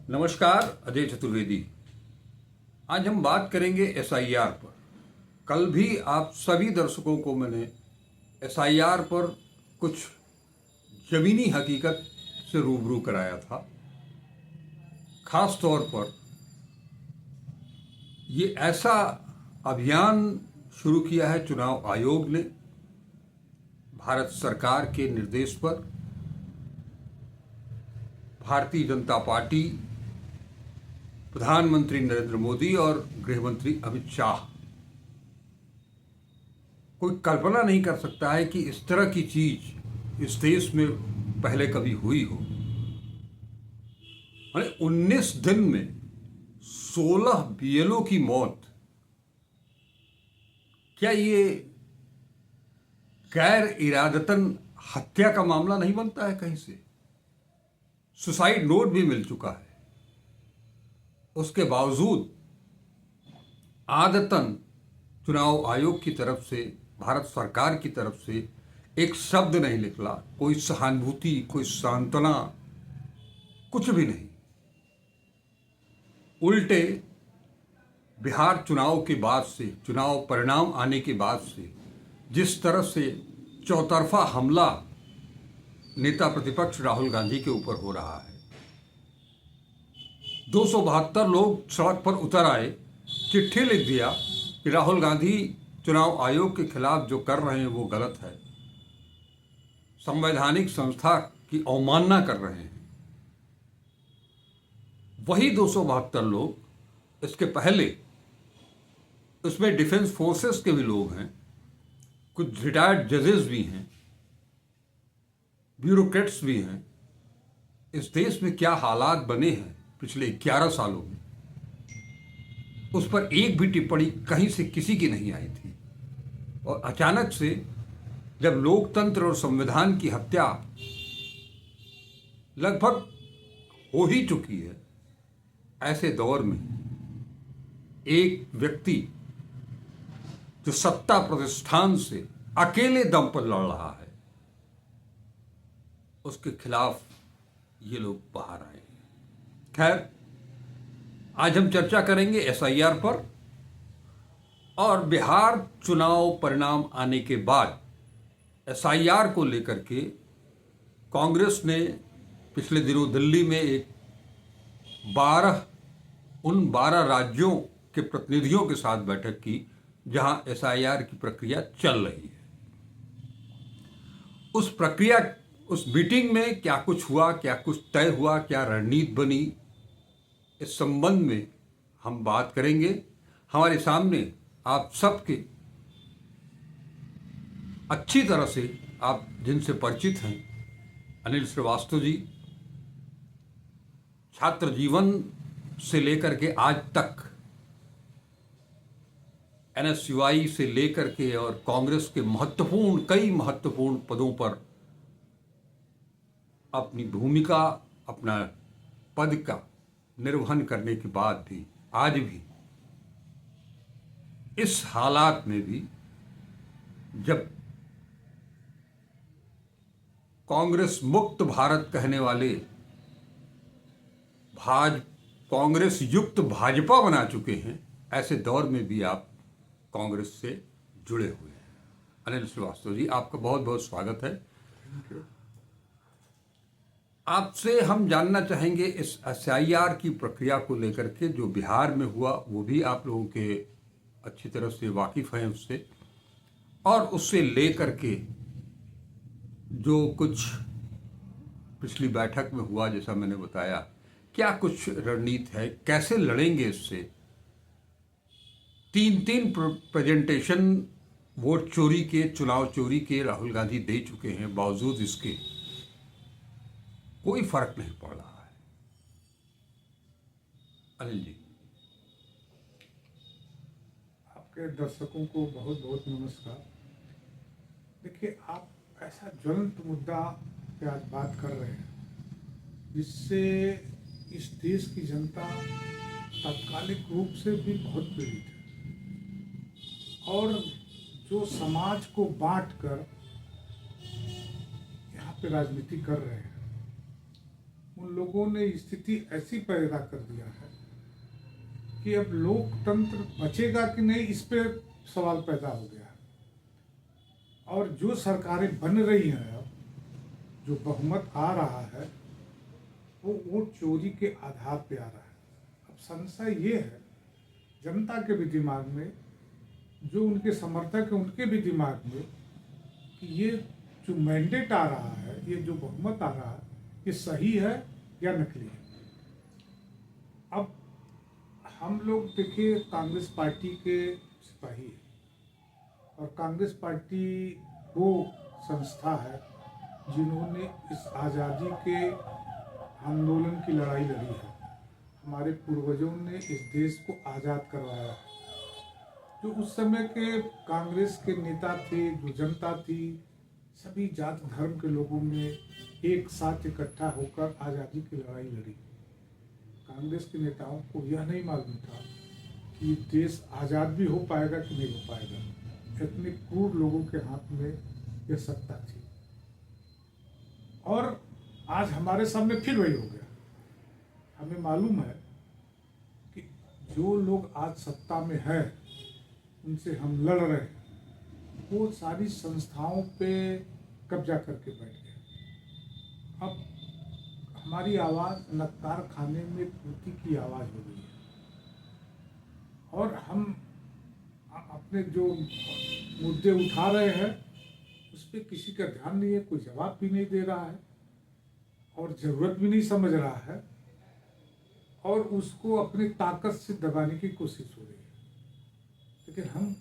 नमस्कार, अजय चतुर्वेदी। आज हम बात करेंगे एसआईआर पर। कल भी आप सभी दर्शकों को मैंने एसआईआर पर कुछ जमीनी हकीकत से रूबरू कराया था। खास तौर पर ये ऐसा अभियान शुरू किया है चुनाव आयोग ने भारत सरकार के निर्देश पर। भारतीय जनता पार्टी, प्रधानमंत्री नरेंद्र मोदी और गृह मंत्री अमित शाह, कोई कल्पना नहीं कर सकता है कि इस तरह की चीज इस देश में पहले कभी हुई हो। 19 दिन में 16 बीएलओ की मौत। क्या ये गैर इरादतन हत्या का मामला नहीं बनता है? कहीं से सुसाइड नोट भी मिल चुका है। उसके बावजूद आदतन चुनाव आयोग की तरफ से, भारत सरकार की तरफ से एक शब्द नहीं निकला। कोई सहानुभूति, कोई सांत्वना, कुछ भी नहीं। उल्टे बिहार चुनाव के बाद से, चुनाव परिणाम आने के बाद से जिस तरह से चौतरफा हमला नेता प्रतिपक्ष राहुल गांधी के ऊपर हो रहा है, 272 लोग सड़क पर उतर आए, चिट्ठी लिख दिया कि राहुल गांधी चुनाव आयोग के खिलाफ जो कर रहे हैं वो गलत है, संवैधानिक संस्था की अवमानना कर रहे हैं। वही 272 लोग इसके पहले, उसमें डिफेंस फोर्सेस के भी लोग हैं, कुछ रिटायर्ड जजेस भी हैं, ब्यूरोक्रेट्स भी हैं। इस देश में क्या हालात बने हैं पिछले 11 सालों में, उस पर एक भी टिप्पणी कहीं से किसी की नहीं आई थी। और अचानक से जब लोकतंत्र और संविधान की हत्या लगभग हो ही चुकी है, ऐसे दौर में एक व्यक्ति जो सत्ता प्रतिष्ठान से अकेले दम पर लड़ रहा है, उसके खिलाफ ये लोग बाहर आए हैं। खैर, आज हम चर्चा करेंगे एसआईआर पर और बिहार चुनाव परिणाम आने के बाद एसआईआर को लेकर के कांग्रेस ने पिछले दिनों दिल्ली में उन 12 राज्यों के प्रतिनिधियों के साथ बैठक की जहां एसआईआर की प्रक्रिया चल रही है। उस मीटिंग में क्या कुछ हुआ, क्या कुछ तय हुआ, क्या रणनीति बनी, इस संबंध में हम बात करेंगे। हमारे सामने आप सबके अच्छी तरह से, आप जिनसे परिचित हैं, अनिल श्रीवास्तव जी, छात्र जीवन से लेकर के आज तक एनएसयूआई से लेकर के और कांग्रेस के कई महत्वपूर्ण पदों पर अपनी भूमिका, अपना पद का निर्वहन करने के बाद भी, आज भी इस हालात में भी, जब कांग्रेस मुक्त भारत कहने वाले कांग्रेस युक्त भाजपा बना चुके हैं, ऐसे दौर में भी आप कांग्रेस से जुड़े हुए हैं। अनिल श्रीवास्तव जी, आपका बहुत बहुत स्वागत है। आपसे हम जानना चाहेंगे इस एसआईआर की प्रक्रिया को लेकर के, जो बिहार में हुआ वो भी आप लोगों के अच्छी तरह से वाकिफ हैं उससे, और उससे लेकर के जो कुछ पिछली बैठक में हुआ, जैसा मैंने बताया, क्या कुछ रणनीति है, कैसे लड़ेंगे इससे। 3 प्रेजेंटेशन वोट चोरी के, चुनाव चोरी के राहुल गांधी दे चुके हैं, बावजूद इसके कोई फर्क नहीं पड़ रहा है। अनिल जी। आपके दर्शकों को बहुत बहुत नमस्कार। देखिए, आप ऐसा ज्वलंत मुद्दा पे आज बात कर रहे हैं जिससे इस देश की जनता तात्कालिक रूप से भी बहुत पीड़ित है, और जो समाज को बांट कर यहाँ पे राजनीति कर रहे हैं, उन लोगों ने स्थिति ऐसी पैदा कर दिया है कि अब लोकतंत्र बचेगा कि नहीं, इस पे सवाल पैदा हो गया है। और जो सरकारें बन रही हैं, अब जो बहुमत आ रहा है वो वोट चोरी के आधार पे आ रहा है। अब संशय ये है जनता के भी दिमाग में, जो उनके समर्थक हैं उनके भी दिमाग में, कि ये जो मैंडेट आ रहा है, ये जो बहुमत आ रहा है, ये सही है या नकली है। अब हम लोग देखिए कांग्रेस पार्टी के सिपाही हैं, और कांग्रेस पार्टी वो संस्था है जिन्होंने इस आज़ादी के आंदोलन की लड़ाई लड़ी है। हमारे पूर्वजों ने इस देश को आज़ाद करवाया है। जो उस समय के कांग्रेस के नेता थे, जो जनता थी, सभी जाति धर्म के लोगों ने एक साथ इकट्ठा होकर आज़ादी की लड़ाई लड़ी। कांग्रेस के नेताओं को यह नहीं मालूम था कि देश आज़ाद भी हो पाएगा कि नहीं हो पाएगा। इतने क्रूर लोगों के हाथ में यह सत्ता थी, और आज हमारे सामने फिर वही हो गया। हमें मालूम है कि जो लोग आज सत्ता में है, उनसे हम लड़ रहे हैं, वो सारी संस्थाओं पे कब्जा करके बैठ गए। अब हमारी आवाज़ नक्कार खाने में तूती की आवाज़ हो गई है, और हम अपने जो मुद्दे उठा रहे हैं उस पर किसी का ध्यान नहीं है, कोई जवाब भी नहीं दे रहा है, और ज़रूरत भी नहीं समझ रहा है, और उसको अपनी ताकत से दबाने की कोशिश हो रही है। लेकिन हम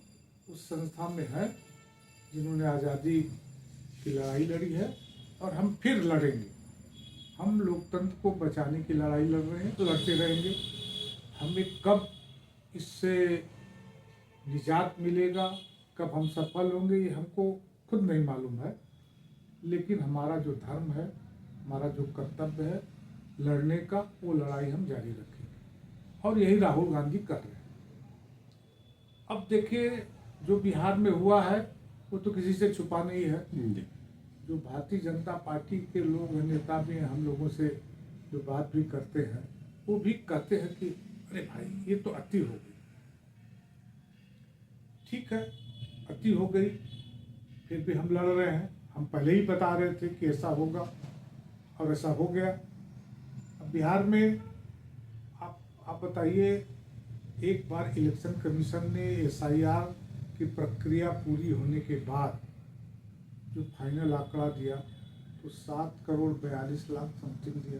उस संस्था में हैं जिन्होंने आज़ादी की लड़ाई लड़ी है, और हम फिर लड़ेंगे। हम लोकतंत्र को बचाने की लड़ाई लड़ रहे हैं, तो लड़ते रहेंगे। हमें कब इससे निजात मिलेगा, कब हम सफल होंगे, ये हमको खुद नहीं मालूम है। लेकिन हमारा जो धर्म है, हमारा जो कर्तव्य है लड़ने का, वो लड़ाई हम जारी रखेंगे, और यही राहुल गांधी कर रहे हैं। अब देखिए जो बिहार में हुआ है वो तो किसी से छुपा नहीं है। जो भारतीय जनता पार्टी के लोग हैं, नेता भी हैं, हम लोगों से जो बात भी करते हैं, वो भी कहते हैं कि अरे भाई ये तो अति हो गई। ठीक है, अति हो गई, फिर भी हम लड़ रहे हैं। हम पहले ही बता रहे थे कि ऐसा होगा, और ऐसा हो गया। अब बिहार में आप बताइए, एक बार इलेक्शन कमीशन ने SIR की प्रक्रिया पूरी होने के बाद जो फाइनल आंकड़ा दिया तो 7,42,00,000 समथिंग दिया,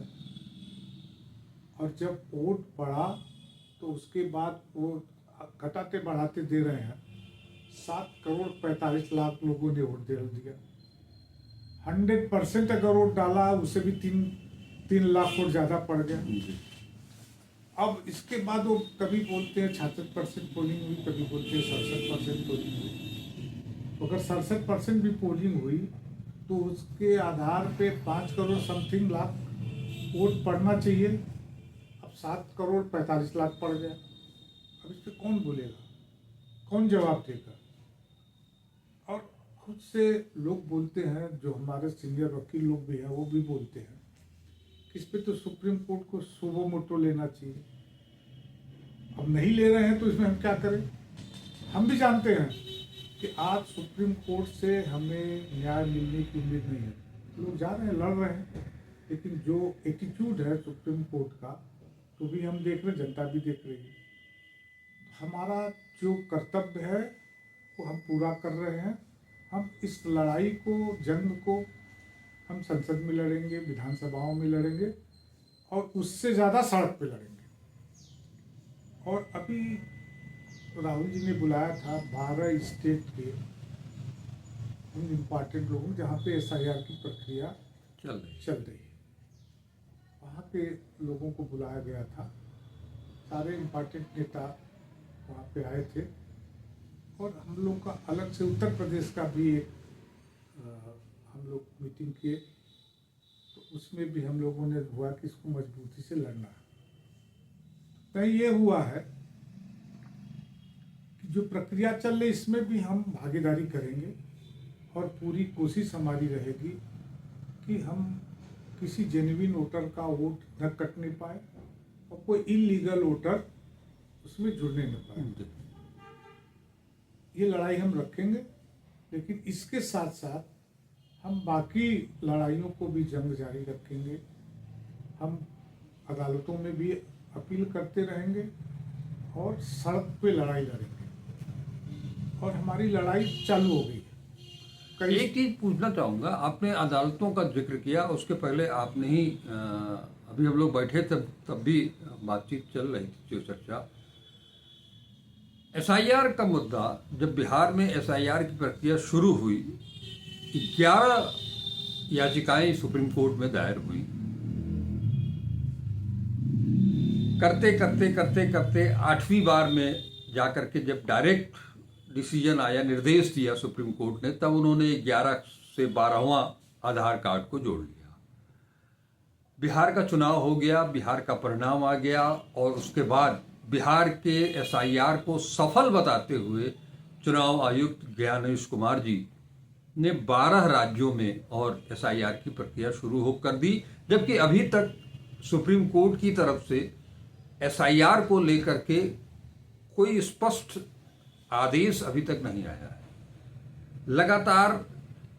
और जब वोट पड़ा तो उसके बाद वो घटाते बढ़ाते दे रहे हैं, 7,45,00,000 लोगों ने वोट दे दिया। 100% अगर वोट डाला उससे भी 3 लाख वोट ज़्यादा पड़ गया। अब इसके बाद वो कभी बोलते हैं 66% पोलिंग हुई, कभी बोलते हैं 67% पोलिंग हुई। अगर 67% भी पोलिंग हुई तो उसके आधार पे 5 करोड़ समथिंग लाख वोट पड़ना चाहिए। अब 7,45,00,000 पड़ गया। अब इस पर कौन बोलेगा, कौन जवाब देगा? और खुद से लोग बोलते हैं, जो हमारे सीनियर वकील लोग भी हैं वो भी बोलते हैं कि इस पे तो सुप्रीम कोर्ट को सुबो मोटो लेना चाहिए। अब नहीं ले रहे हैं तो इसमें हम क्या करें? हम भी जानते हैं कि आज सुप्रीम कोर्ट से हमें न्याय मिलने की उम्मीद नहीं है। लोग जा रहे हैं, लड़ रहे हैं, लेकिन जो एटीट्यूड है सुप्रीम कोर्ट का तो भी हम देख रहे हैं, जनता भी देख रही है। हमारा जो कर्तव्य है वो हम पूरा कर रहे हैं। हम इस लड़ाई को, जंग को हम संसद में लड़ेंगे, विधानसभाओं में लड़ेंगे, और उससे ज़्यादा सड़क पे लड़ेंगे। और अभी राहुल जी ने बुलाया था 12 स्टेट के उन इम्पॉर्टेंट लोगों, जहाँ पे SIR की प्रक्रिया चल रही है, वहाँ पे लोगों को बुलाया गया था। सारे इम्पॉर्टेंट नेता वहाँ पे आए थे, और हम लोग का अलग से उत्तर प्रदेश का भी एक हम लोग मीटिंग किए, तो उसमें भी हम लोगों ने हुआ कि इसको मजबूती से लड़ना है। तो ये हुआ है कि जो प्रक्रिया चल रही इसमें भी हम भागीदारी करेंगे, और पूरी कोशिश हमारी रहेगी कि हम किसी जेन्युइन वोटर का वोट न कट नहीं पाए और कोई इलीगल वोटर उसमें जुड़ने न पाए। ये लड़ाई हम रखेंगे, लेकिन इसके साथ साथ हम बाकी लड़ाइयों को भी जंग जारी रखेंगे। हम अदालतों में भी अपील करते रहेंगे और सड़क पे लड़ाई लड़ेंगे, और हमारी लड़ाई चालू हो गई है। एक चीज पूछना चाहूंगा, आपने अदालतों का जिक्र किया, उसके पहले आपने ही अभी हम लोग बैठे तब भी बातचीत चल रही थी, जो चर्चा एसआईआर का मुद्दा, जब बिहार में एसआईआर की प्रक्रिया शुरू हुई 11 याचिकाएं सुप्रीम कोर्ट में दायर हुई। करते करते करते करते 8वीं बार में जाकर के जब डायरेक्ट डिसीजन आया, निर्देश दिया सुप्रीम कोर्ट ने, तब उन्होंने 11 से 12वां आधार कार्ड को जोड़ लिया। बिहार का चुनाव हो गया, बिहार का परिणाम आ गया, और उसके बाद बिहार के एसआईआर को सफल बताते हुए चुनाव आयुक्त ज्ञानेश कुमार जी ने 12 राज्यों में और एसआईआर की प्रक्रिया शुरू हो कर दी, जबकि अभी तक सुप्रीम कोर्ट की तरफ से एसआईआर को लेकर के कोई स्पष्ट आदेश अभी तक नहीं आया है। लगातार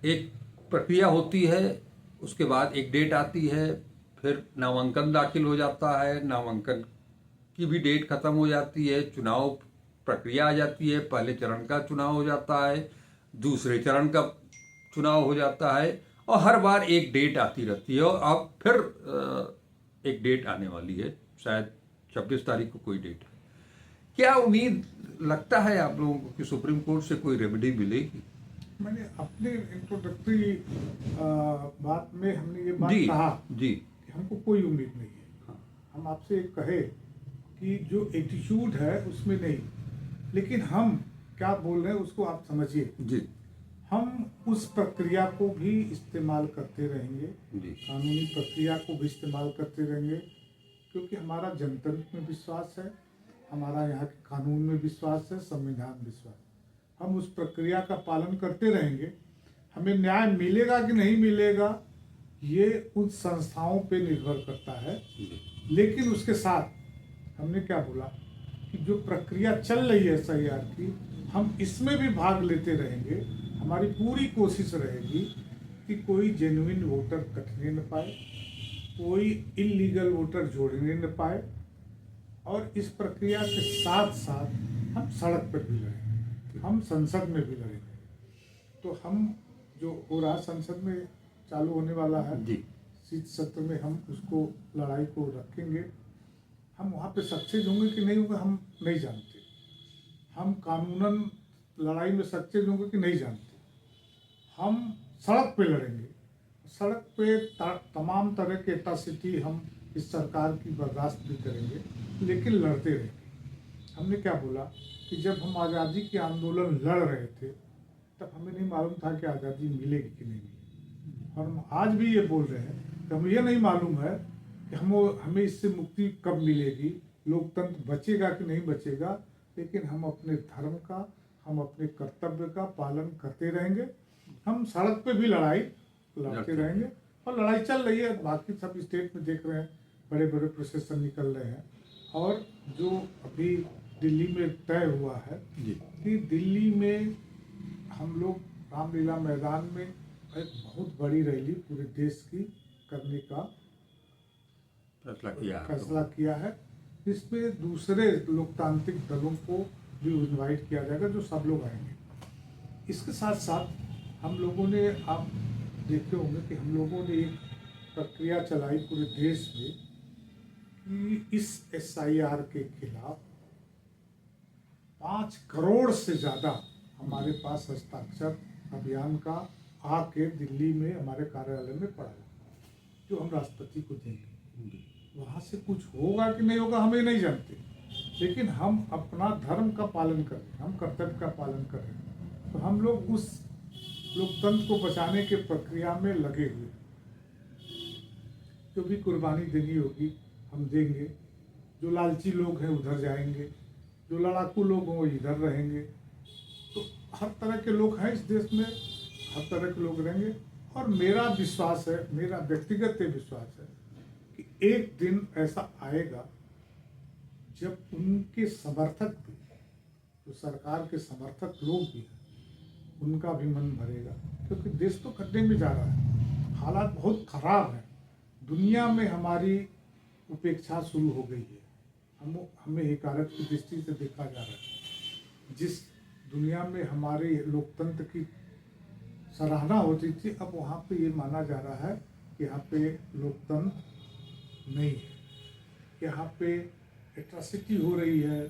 एक प्रक्रिया होती है, उसके बाद एक डेट आती है, फिर नामांकन दाखिल हो जाता है, नामांकन की भी डेट खत्म हो जाती है, चुनाव प्रक्रिया आ जाती है, पहले चरण का चुनाव हो जाता है, दूसरे चरण का चुनाव हो जाता है, और हर बार एक डेट आती रहती है। और अब फिर एक डेट आने वाली है, शायद 26 तारीख को कोई डेट है। क्या उम्मीद लगता है आप लोगों को कि सुप्रीम कोर्ट से कोई रेमेडी मिलेगी? मैंने अपने इंट्रोडक्टरी बात में हमने ये बात जी कहा जी कि हमको कोई उम्मीद नहीं है। हाँ। हम आपसे कहे कि जो एटीट्यूड है उसमें नहीं, लेकिन हम क्या बोल रहे हैं उसको आप समझिए। जी हम उस प्रक्रिया को भी इस्तेमाल करते रहेंगे, जी कानूनी प्रक्रिया को भी इस्तेमाल करते रहेंगे, क्योंकि हमारा जनतंत्र में विश्वास है, हमारा यहाँ के कानून में विश्वास है, संविधान में विश्वास है। हम उस प्रक्रिया का पालन करते रहेंगे। हमें न्याय मिलेगा कि नहीं मिलेगा ये उन संस्थाओं पे निर्भर करता है, लेकिन उसके साथ हमने क्या बोला कि जो प्रक्रिया चल रही है एसआईआर की, हम इसमें भी भाग लेते रहेंगे। हमारी पूरी कोशिश रहेगी कि कोई जेन्युइन वोटर कटने न पाए, कोई इलीगल वोटर जोड़ने न पाए, और इस प्रक्रिया के साथ साथ हम सड़क पर भी लड़ेंगे, हम संसद में भी लड़ेंगे। तो हम जो हो रहा संसद में चालू होने वाला है जी शीत सत्र में, हम उसको लड़ाई को रखेंगे। हम वहाँ पे सक्सेस होंगे कि नहीं होंगे हम नहीं जानते, हम कानूनन लड़ाई में सक्सेस होंगे कि नहीं जानते। हम सड़क पे लड़ेंगे, सड़क पे तमाम तरह के एट्रॉसिटी हम इस सरकार की बर्दाश्त भी करेंगे, लेकिन लड़ते रहेंगे। हमने क्या बोला कि जब हम आज़ादी के आंदोलन लड़ रहे थे तब हमें नहीं मालूम था कि आज़ादी मिलेगी कि नहीं मिलेगी, और हम आज भी ये बोल रहे हैं कि हमें यह नहीं मालूम है कि हमें इससे मुक्ति कब मिलेगी, लोकतंत्र बचेगा कि नहीं बचेगा, लेकिन हम अपने धर्म का, हम अपने कर्तव्य का पालन करते रहेंगे। हम सड़क पे भी लड़ाई लड़ते रहेंगे, और लड़ाई चल रही है। बाकी सब स्टेट में देख रहे हैं, बड़े बड़े प्रोसेसन निकल रहे हैं, और जो अभी दिल्ली में तय हुआ है कि दिल्ली में हम लोग रामलीला मैदान में एक बहुत बड़ी रैली पूरे देश की करने का फैसला किया है। इसमें दूसरे लोकतांत्रिक दलों को भी इनवाइट किया जाएगा, जो सब लोग आएंगे। इसके साथ साथ हम लोगों ने, आप देखे होंगे कि हम लोगों ने एक प्रक्रिया चलाई पूरे देश में कि इस एसआईआर के खिलाफ 5 करोड़ से ज़्यादा हमारे पास हस्ताक्षर अभियान का आके दिल्ली में हमारे कार्यालय में पड़ा, जो हम राष्ट्रपति को देंगे। वहाँ से कुछ होगा कि नहीं होगा हमें नहीं जानते, लेकिन हम अपना धर्म का पालन कर रहे हैं, हम कर्तव्य का पालन कर रहे हैं। तो हम लोग उस लोकतंत्र को बचाने के प्रक्रिया में लगे हुए, जो भी कुर्बानी देनी होगी हम देंगे। जो लालची लोग हैं उधर जाएंगे, जो लड़ाकू लोग हैं वो इधर रहेंगे। तो हर तरह के लोग हैं इस देश में, हर तरह के लोग रहेंगे, और मेरा विश्वास है, मेरा व्यक्तिगत ये विश्वास है कि एक दिन ऐसा आएगा जब उनके समर्थक भी, जो सरकार के समर्थक लोग भी हैं, उनका भी मन भरेगा, क्योंकि देश तो खड्डे में जा रहा है, हालात बहुत खराब हैं। दुनिया में हमारी उपेक्षा शुरू हो गई है, हमें हिकारत की दृष्टि से देखा जा रहा है। जिस दुनिया में हमारे लोकतंत्र की सराहना होती थी, अब वहाँ पे ये माना जा रहा है कि यहाँ पे लोकतंत्र नहीं है, यहाँ पे एट्रॉसिटी हो रही है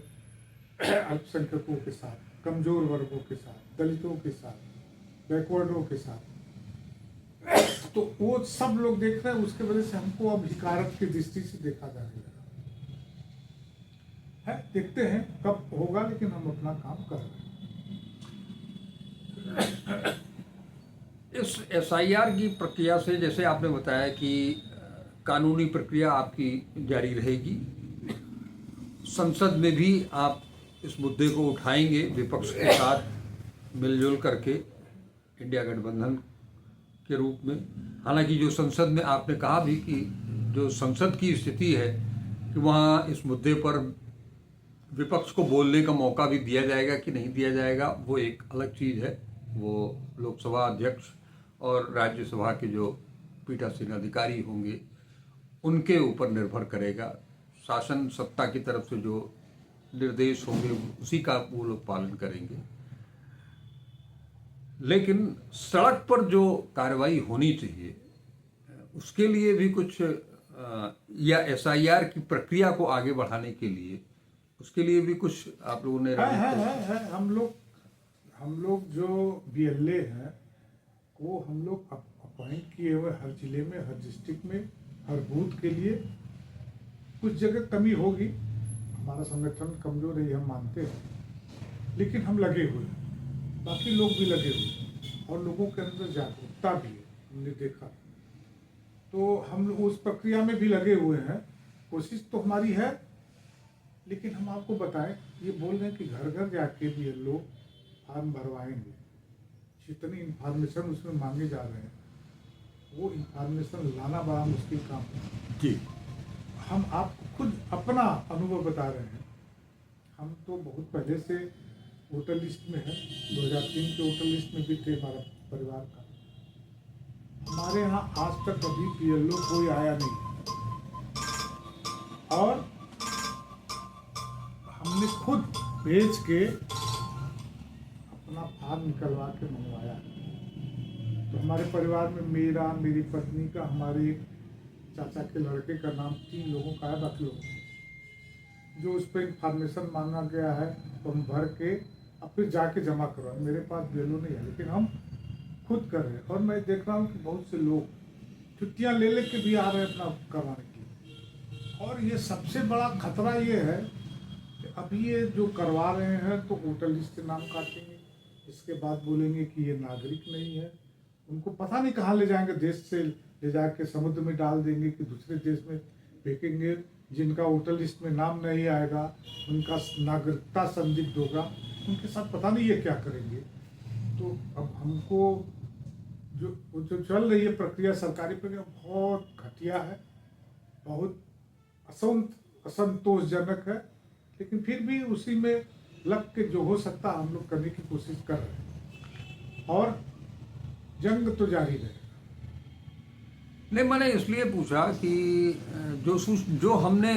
अल्पसंख्यकों के साथ, कमजोर वर्गों के साथ, दलितों के साथ, बैकवर्डों के साथ। तो वो सब लोग देख रहे हैं, उसके वजह से हमको अब हिकारत की दृष्टि से देखा जाने लगा है। देखते हैं कब होगा, लेकिन हम अपना काम कर रहे हैं। इस एसआईआर की प्रक्रिया से, जैसे आपने बताया कि कानूनी प्रक्रिया आपकी जारी रहेगी, संसद में भी आप इस मुद्दे को उठाएंगे विपक्ष के साथ मिलजुल करके इंडिया गठबंधन के रूप में। हालांकि जो संसद में आपने कहा भी कि जो संसद की स्थिति है कि वहाँ इस मुद्दे पर विपक्ष को बोलने का मौका भी दिया जाएगा कि नहीं दिया जाएगा, वो एक अलग चीज़ है। वो लोकसभा अध्यक्ष और राज्यसभा के जो पीठासीन अधिकारी होंगे उनके ऊपर निर्भर करेगा। शासन सत्ता की तरफ से जो निर्देश होंगे उसी का वो लोग पालन करेंगे। लेकिन सड़क पर जो कार्रवाई होनी चाहिए उसके लिए भी कुछ या एसआईआर की प्रक्रिया को आगे बढ़ाने के लिए उसके लिए भी कुछ आप लोगों ने है। हम लोग जो बीएलए हैं वो हम लोग अपॉइंट किए हुए, हर जिले में, हर डिस्ट्रिक्ट में, हर बूथ के लिए। कुछ जगह कमी होगी, हमारा संगठन कमजोर है, हम मानते हैं, लेकिन हम लगे हुए हैं, बाकी लोग भी लगे हुए हैं और लोगों के अंदर जागरूकता भी है, हमने देखा। तो हम लोग उस प्रक्रिया में भी लगे हुए हैं, कोशिश तो हमारी है। लेकिन हम आपको बताएं, ये बोल रहे हैं कि घर घर जाके भी लोग फॉर्म भरवाएंगे। जितनी इंफॉर्मेशन उसमें मांगे जा रहे हैं वो इंफॉर्मेशन लाना बड़ा मुश्किल काम है जी। हम आपको खुद अपना अनुभव बता रहे हैं। हम तो बहुत पहले से वोटर लिस्ट में है, 2003 के वोटर लिस्ट में भी थे हमारा परिवार का। हमारे यहाँ आज तक अभी बीएलओ कोई आया नहीं और हमने खुद भेज के अपना फॉर्म निकलवा के मंगवाया। तो हमारे परिवार में मेरा, मेरी पत्नी का, हमारे चाचा के लड़के का नाम 3 लोगों का है। बाकी लोग जो उस पर इंफॉर्मेशन मांगा गया है तो हम भर के अब फिर जाके जमा करवाए। मेरे पास बीएलओ नहीं है, लेकिन हम खुद कर रहे हैं। और मैं देख रहा हूँ कि बहुत से लोग छुट्टियाँ ले लेके भी आ रहे हैं अपना करवाने के लिए। और ये सबसे बड़ा खतरा ये है कि अभी ये जो करवा रहे हैं तो वोटर लिस्ट से नाम काटेंगे, इसके बाद बोलेंगे कि ये नागरिक नहीं है। उनको पता नहीं कहाँ ले जाएंगे, देश से ले जाके समुद्र में डाल देंगे कि दूसरे देश में फेंकेंगे। जिनका वोटर लिस्ट में नाम नहीं आएगा उनका नागरिकता संदिग्ध होगा, उनके साथ पता नहीं ये क्या करेंगे। तो अब हमको जो चल रही है प्रक्रिया, सरकारी प्रक्रिया बहुत घटिया है, बहुत असंतोषजनक है। लेकिन फिर भी उसी में लग के जो हो सकता हम लोग करने की कोशिश कर रहे हैं और जंग तो जारी रहेगा। नहीं, मैंने इसलिए पूछा कि जो हमने,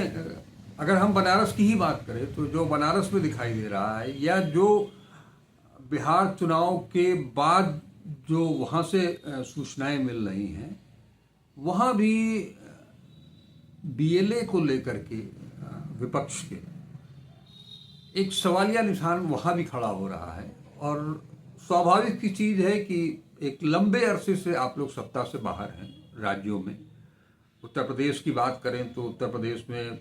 अगर हम बनारस की ही बात करें तो जो बनारस में दिखाई दे रहा है या जो बिहार चुनाव के बाद जो वहाँ से सूचनाएं मिल रही हैं, वहाँ भी बीएलए को लेकर के विपक्ष के एक सवालिया निशान वहाँ भी खड़ा हो रहा है। और स्वाभाविक की चीज़ है कि एक लंबे अरसे से आप लोग सत्ता से बाहर हैं राज्यों में। उत्तर प्रदेश की बात करें तो उत्तर प्रदेश में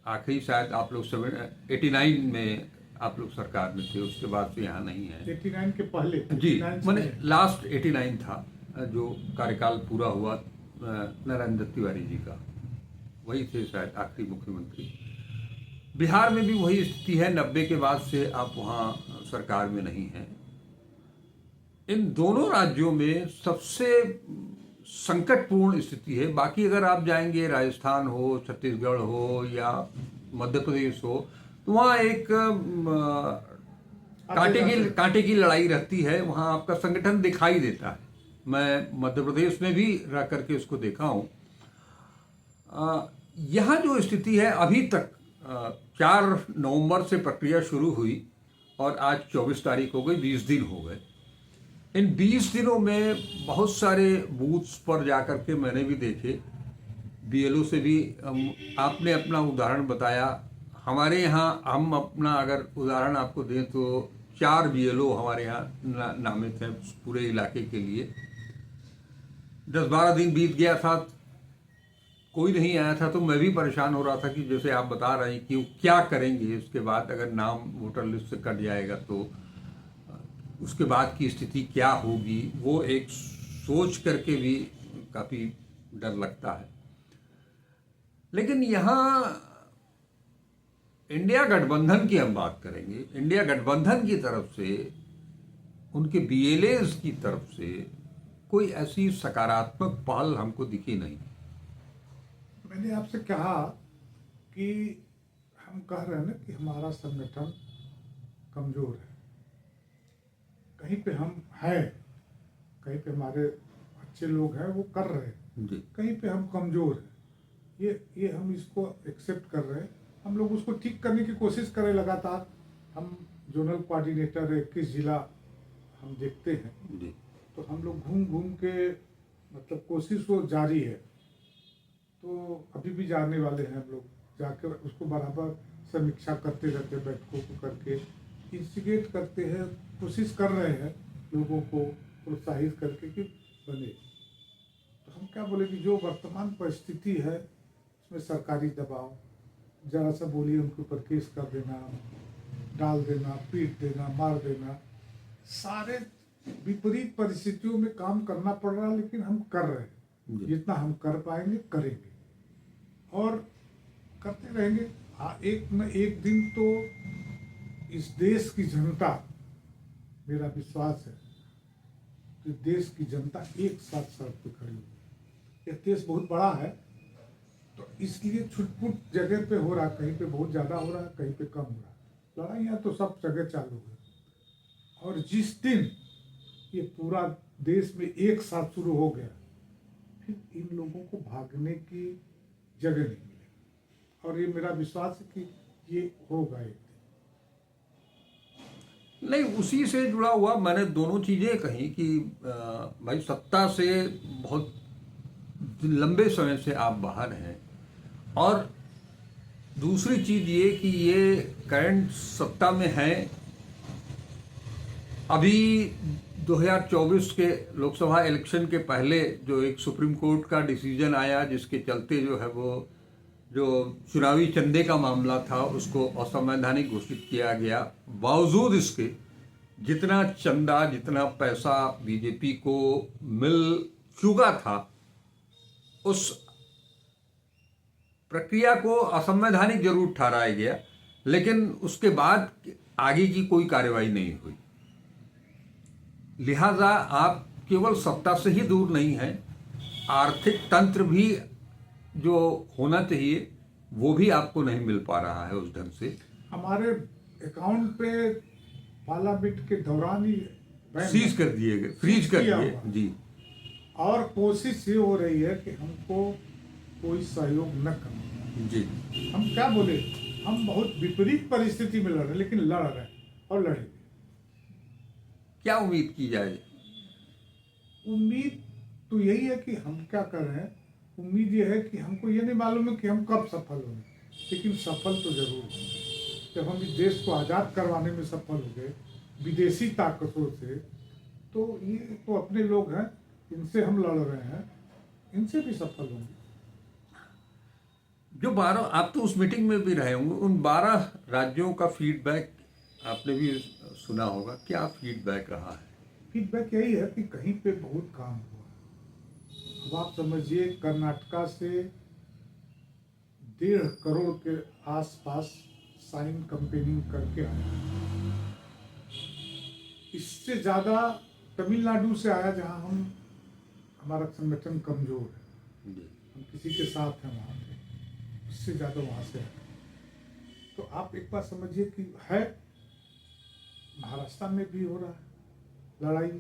आखिरी शायद आप लोग 89 में आप लोग सरकार में थे, उसके बाद से यहाँ नहीं है। 89 के पहले जी, मैंने लास्ट 89 था जो कार्यकाल पूरा हुआ नारायण दत्त तिवारी जी का, वही थे शायद आखिरी मुख्यमंत्री। बिहार में भी वही स्थिति है, 90 के बाद से आप वहाँ सरकार में नहीं हैं। इन दोनों राज्यों में सबसे संकटपूर्ण स्थिति है। बाकी अगर आप जाएंगे राजस्थान हो, छत्तीसगढ़ हो या मध्य प्रदेश हो, तो वहाँ एक कांटे की लड़ाई रहती है। वहाँ आपका संगठन दिखाई देता है। मैं मध्य प्रदेश में भी रह करके उसको देखा हूँ। यहाँ जो स्थिति है अभी तक 4 नवंबर से प्रक्रिया शुरू हुई और आज 24 तारीख हो गई, 20 दिन हो गए। इन 20 दिनों में बहुत सारे बूथ्स पर जाकर के मैंने भी देखे, बीएलओ से भी आपने अपना उदाहरण बताया। हमारे यहाँ हम अपना अगर उदाहरण आपको दें तो 4 बीएलओ हमारे यहाँ नामित हैं पूरे इलाके के लिए। 10-12 दिन बीत गया था, कोई नहीं आया था, तो मैं भी परेशान हो रहा था कि जैसे आप बता रहे हैं कि क्या करेंगे उसके बाद अगर नाम वोटर लिस्ट से कट जाएगा तो उसके बाद की स्थिति क्या होगी। वो एक सोच करके भी काफ़ी डर लगता है। लेकिन यहाँ इंडिया गठबंधन की हम बात करेंगे। इंडिया गठबंधन की तरफ से, उनके बीएलएज की तरफ से कोई ऐसी सकारात्मक पहल हमको दिखी नहीं। मैंने आपसे कहा कि हम कह रहे हैं ना कि हमारा संगठन कमजोर है। कहीं पे हम हैं, कहीं पे हमारे अच्छे लोग हैं वो कर रहे हैं जी। कहीं पे हम कमजोर हैं। ये हम इसको एक्सेप्ट कर रहे हैं। हम लोग उसको ठीक करने की कोशिश करें लगातार। हम जोनल कोऑर्डिनेटर 21 जिला हम देखते हैं जी। तो हम लोग घूम घूम के मतलब कोशिश वो जारी है। तो अभी भी जाने वाले हैं हम लोग, जाकर उसको बराबर समीक्षा करते रहते हैं, बैठकों को करके इंस्टिगेट करते हैं, कोशिश कर रहे हैं लोगों को प्रोत्साहित करके कि बने। तो हम क्या बोले कि जो वर्तमान परिस्थिति है उसमें सरकारी दबाव, जरा सा बोलिए उनके ऊपर केस कर देना, डाल देना, पीट देना, मार देना, सारे विपरीत परिस्थितियों में काम करना पड़ रहा है। लेकिन हम कर रहे हैं, जितना हम कर पाएंगे करेंगे और करते रहेंगे। एक न एक दिन तो इस देश की जनता, मेरा विश्वास है कि देश की जनता एक साथ सड़क पे खड़ी होगी। यह देश बहुत बड़ा है तो इसलिए छुटपुट जगह पे हो रहा, कहीं पे बहुत ज़्यादा हो रहा है, कहीं पे कम हो रहा। लड़ाइयाँ तो सब जगह चालू है और जिस दिन ये पूरा देश में एक साथ शुरू हो गया फिर इन लोगों को भागने की जगह नहीं मिलेगी। और ये मेरा विश्वास है कि ये होगा एक दिन। नहीं, उसी से जुड़ा हुआ मैंने दोनों चीज़ें कही कि भाई सत्ता से बहुत लंबे समय से आप बाहर हैं और दूसरी चीज़ ये कि ये करंट सत्ता में हैं। अभी 2024 के लोकसभा इलेक्शन के पहले जो एक सुप्रीम कोर्ट का डिसीजन आया जिसके चलते जो है वो जो चुनावी चंदे का मामला था उसको असंवैधानिक घोषित किया गया। बावजूद इसके जितना चंदा, जितना पैसा बीजेपी को मिल चुका था उस प्रक्रिया को असंवैधानिक जरूर ठहराया गया, लेकिन उसके बाद आगे की कोई कार्रवाई नहीं हुई। लिहाजा आप केवल सत्ता से ही दूर नहीं हैं, आर्थिक तंत्र भी जो होना चाहिए वो भी आपको नहीं मिल पा रहा है उस ढंग से। हमारे अकाउंट पे पार्लियामेंट के दौरान ही सीज कर दिए गए, फ्रीज कर दिए जी। और कोशिश ये हो रही है कि हमको कोई सहयोग न करना जी। हम क्या बोले, हम बहुत विपरीत परिस्थिति में लड़ रहे हैं लेकिन लड़ रहे हैं और लड़ेंगे। क्या उम्मीद की जाए? उम्मीद तो यही है कि हम क्या कर रहे हैं। उम्मीद ये है कि हमको ये नहीं मालूम है कि हम कब सफल होंगे, लेकिन सफल तो जरूर होंगे। जब हम इस देश को आज़ाद करवाने में सफल हो गए विदेशी ताकतों से, तो ये तो अपने लोग हैं, इनसे हम लड़ रहे हैं, इनसे भी सफल होंगे। जो 12, आप तो उस मीटिंग में भी रहे होंगे, उन 12 राज्यों का फीडबैक आपने भी सुना होगा। क्या फीडबैक रहा है? फीडबैक यही है कि कहीं पे बहुत काम हुआ। अब आप समझिए कर्नाटका से 1.5 करोड़ के आसपास साइन कंपेनिंग करके आया। इससे ज़्यादा तमिलनाडु से आया, जहाँ हमारा संगठन कमजोर है, जी हम किसी के साथ हैं वहाँ पे, उससे ज़्यादा वहाँ से है। तो आप एक बात समझिए कि है, महाराष्ट्र में भी हो रहा है लड़ाई,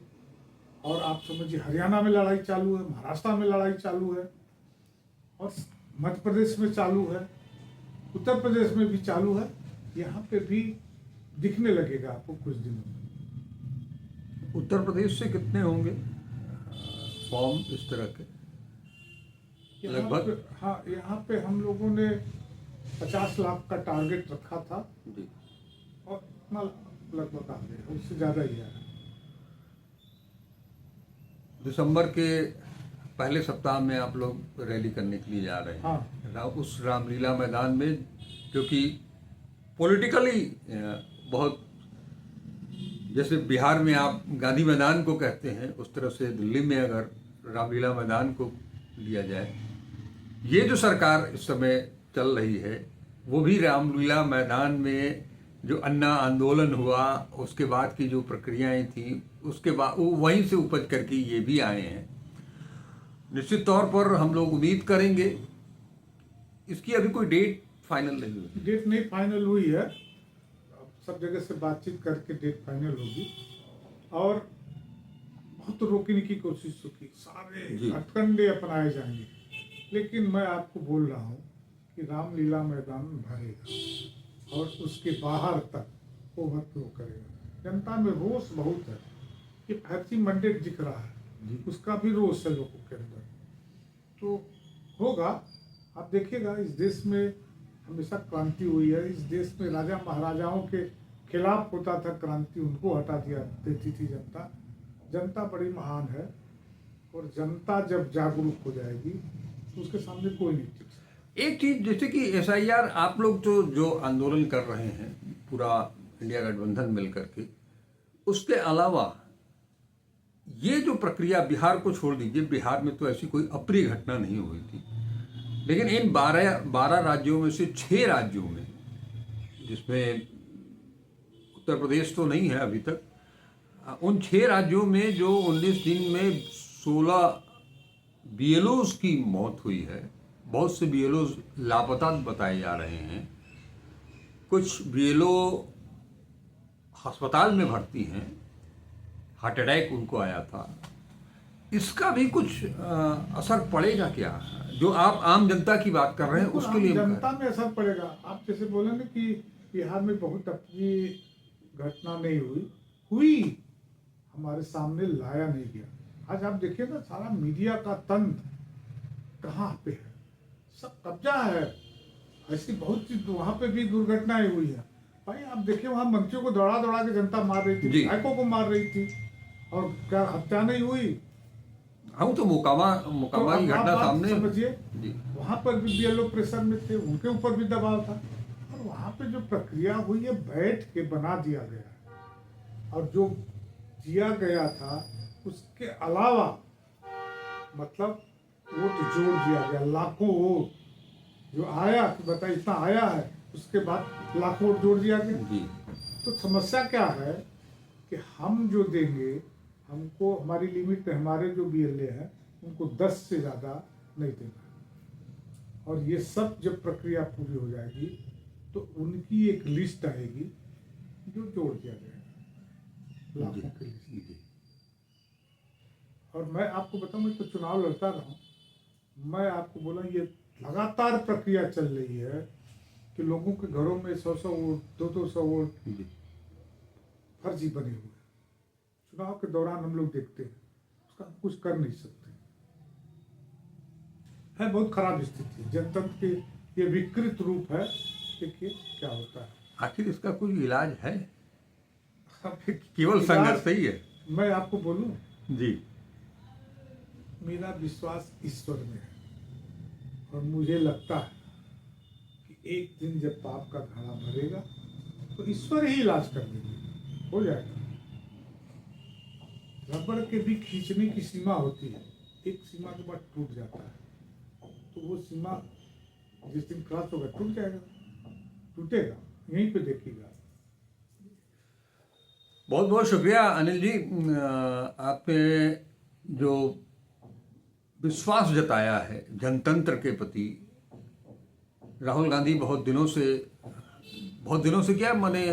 और आप समझिए हरियाणा में लड़ाई चालू है, महाराष्ट्र में लड़ाई चालू है, और मध्य प्रदेश में चालू है, उत्तर प्रदेश में भी चालू है। यहाँ पे भी दिखने लगेगा आपको कुछ दिनों में। उत्तर प्रदेश से कितने होंगे फॉर्म इस तरह के? लगभग हाँ, यहाँ पे हम लोगों ने 50 लाख का टारगेट रखा था, जी। और इतना लगभग आ गया, उससे ज़्यादा ही आया। दिसंबर के पहले सप्ताह में आप लोग रैली करने के लिए जा रहे हैं। हाँ। उस रामलीला मैदान में, क्योंकि पॉलिटिकली बहुत, जैसे बिहार में आप गांधी मैदान को कहते हैं, उस तरह से दिल्ली में अगर रामलीला मैदान को लिया जाए, ये जो सरकार इस समय चल रही है वो भी रामलीला मैदान में जो अन्ना आंदोलन हुआ, उसके बाद की जो प्रक्रियाएं थी, उसके बाद वो वहीं से उपज करके ये भी आए हैं। निश्चित तौर पर हम लोग उम्मीद करेंगे, इसकी अभी कोई डेट फाइनल नहीं हुई। डेट नहीं फाइनल हुई है, अब सब जगह से बातचीत करके डेट फाइनल होगी, और बहुत रोकने की कोशिश होगी, सारे हथकंडे अपनाए जाएंगे, लेकिन मैं आपको बोल रहा हूँ कि रामलीला मैदान भरेगा, और उसके बाहर तक ओवरफ्लो करेगा। जनता में रोष बहुत है, कि फर्जी मैंडेट दिख रहा है, उसका भी रोष है लोगों के अंदर, तो होगा। आप देखिएगा, इस देश में हमेशा क्रांति हुई है, इस देश में राजा महाराजाओं के खिलाफ होता था क्रांति, उनको हटा दिया देती थी जनता। जनता बड़ी महान है, और जनता जब जागरूक हो जाएगी तो उसके सामने कोई नहीं टिक सकता। एक चीज, जैसे कि SIR आप लोग तो जो आंदोलन कर रहे हैं पूरा इंडिया गठबंधन मिल करके, उसके अलावा ये जो प्रक्रिया, बिहार को छोड़ दीजिए, बिहार में तो ऐसी कोई अप्रिय घटना नहीं हुई थी, लेकिन इन 12 राज्यों में से 6 राज्यों में, जिसमें उत्तर प्रदेश तो नहीं है अभी तक, उन 6 राज्यों में जो 19 दिन में 16 BLOs की मौत हुई है, बहुत से BLOs लापता बताए जा रहे हैं, कुछ BLO अस्पताल में भर्ती हैं, हार्ट अटैक उनको आया था, इसका भी कुछ असर पड़ेगा क्या? जो आप आम जनता की बात कर रहे हैं उसके लिए जनता में असर पड़ेगा। आप जैसे बोले ना कि बिहार में बहुत अप्रिय घटना नहीं हुई, हमारे सामने लाया नहीं गया। आज आप देखिए ना, सारा मीडिया का तंत्र कहाँ पे है, सब कब्जा है। ऐसी बहुत चीज वहां पे भी दुर्घटनाएं हुई है। भाई आप देखिए, वहां मंत्रियों को दौड़ा दौड़ा के जनता मार रही थी, विधायकों को मार रही थी, और क्या हत्या नहीं हुई? हाँ, तो मोकामा की घटना सामने, समझिए, वहां पर भी BLO प्रेशर में थे, उनके ऊपर भी दबाव था, और वहां पे जो प्रक्रिया हुई है बैठ के बना दिया गया, और जो दिया गया था उसके अलावा, मतलब वोट जोड़ दिया गया, लाखों वोट जो आया, कि बताइए इतना आया है, उसके बाद लाखों वोट जोड़ दिया गया। तो समस्या क्या है कि हम जो देंगे, हमको हमारी लिमिट है, हमारे जो BLA है उनको 10 से ज़्यादा नहीं देना, और ये सब जब प्रक्रिया पूरी हो जाएगी तो उनकी एक लिस्ट आएगी जो जोड़ दिया जाएगा, लाखों की लिस्ट। और मैं आपको बताऊं, मैं तो चुनाव लड़ता रहा हूं, मैं आपको बोला, ये लगातार प्रक्रिया चल रही है कि लोगों के घरों में 100 वोट, 200 वोट फर्जी बने हुए। चुनाव के दौरान हम लोग देखते हैं, उसका हम कुछ कर नहीं सकते, है बहुत खराब स्थिति। जनतंत्र के ये विकृत रूप है। देखिए क्या होता है। आखिर इसका कोई इलाज है? केवल संघर्ष ही है। मैं आपको बोलूं जी, मेरा विश्वास ईश्वर में है, और मुझे लगता है कि एक दिन जब पाप का घड़ा भरेगा तो ईश्वर ही इलाज कर देंगे, हो जाएगा। रबड़ के भी खींचने की सीमा होती है, एक सीमा के बाद टूट जाता है, तो वो सीमा जिस दिन क्रॉस होगा टूट जाएगा, टूटेगा। यहीं पे देखिएगा। बहुत बहुत शुक्रिया अनिल जी। आपने जो विश्वास जताया है जनतंत्र के प्रति, राहुल गांधी बहुत दिनों से क्या माने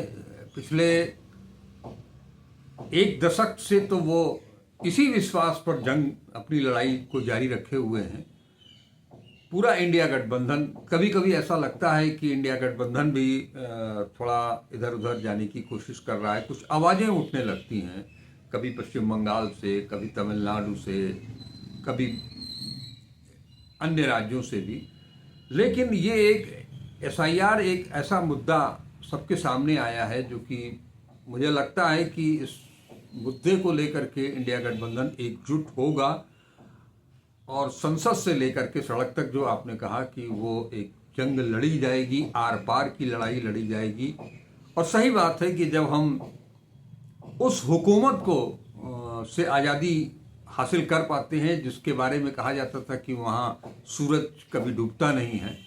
पिछले एक दशक से तो वो इसी विश्वास पर जंग, अपनी लड़ाई को जारी रखे हुए हैं। पूरा इंडिया गठबंधन, कभी कभी ऐसा लगता है कि इंडिया गठबंधन भी थोड़ा इधर उधर जाने की कोशिश कर रहा है। कुछ आवाज़ें उठने लगती हैं, कभी पश्चिम बंगाल से, कभी तमिलनाडु से, कभी अन्य राज्यों से भी। लेकिन ये एक एसआईआर एक ऐसा मुद्दा सबके सामने आया है जो कि मुझे लगता है कि इस मुद्दे को लेकर के इंडिया गठबंधन एकजुट होगा और संसद से लेकर के सड़क तक, जो आपने कहा कि वो एक जंग लड़ी जाएगी, आर पार की लड़ाई लड़ी जाएगी। और सही बात है कि जब हम उस हुकूमत को से आज़ादी हासिल कर पाते हैं जिसके बारे में कहा जाता था कि वहाँ सूरज कभी डूबता नहीं है,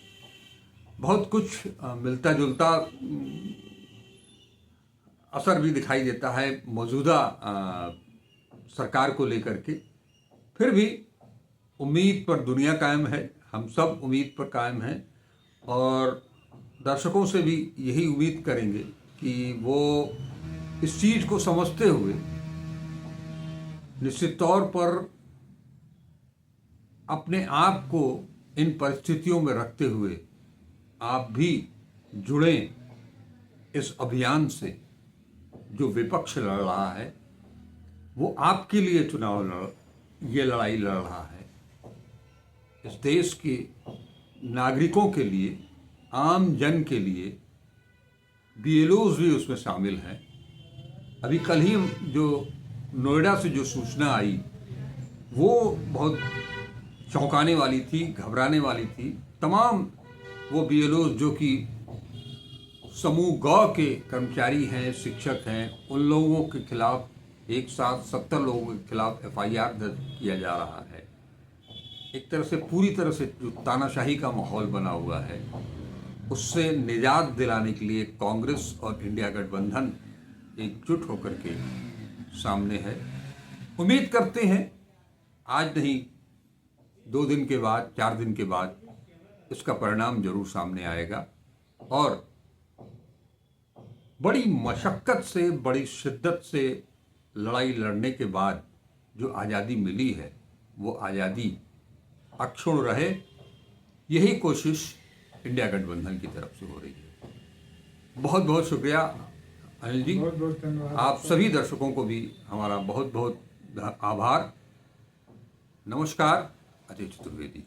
बहुत कुछ मिलता जुलता असर भी दिखाई देता है मौजूदा सरकार को लेकर के। फिर भी उम्मीद पर दुनिया कायम है, हम सब उम्मीद पर कायम हैं और दर्शकों से भी यही उम्मीद करेंगे कि वो इस चीज़ को समझते हुए निश्चित तौर पर अपने आप को इन परिस्थितियों में रखते हुए आप भी जुड़ें इस अभियान से। जो विपक्ष लड़ रहा है वो आपके लिए ये लड़ाई लड़ रहा है, इस देश के नागरिकों के लिए, आम जन के लिए। बीएलओज भी उसमें शामिल हैं। अभी कल ही जो नोएडा से जो सूचना आई वो बहुत चौंकाने वाली थी, घबराने वाली थी। तमाम वो बीएलओज जो कि समूह ग के कर्मचारी हैं, शिक्षक हैं, उन लोगों के खिलाफ एक साथ 70 लोगों के खिलाफ एफआईआर दर्ज किया जा रहा है। एक तरह से पूरी तरह से जो तानाशाही का माहौल बना हुआ है उससे निजात दिलाने के लिए कांग्रेस और इंडिया गठबंधन एकजुट होकर के सामने है। उम्मीद करते हैं आज नहीं, 2 दिन के बाद, 4 दिन के बाद इसका परिणाम जरूर सामने आएगा और बड़ी मशक्क़त से, बड़ी शिद्दत से लड़ाई लड़ने के बाद जो आज़ादी मिली है वो आज़ादी अक्षुण्ण रहे, यही कोशिश इंडिया गठबंधन की तरफ से हो रही है। बहुत बहुत शुक्रिया अनिल जी। बहुत बहुत धन्यवाद। आप सभी दर्शकों को भी हमारा बहुत बहुत आभार। नमस्कार। अजय चतुर्वेदी।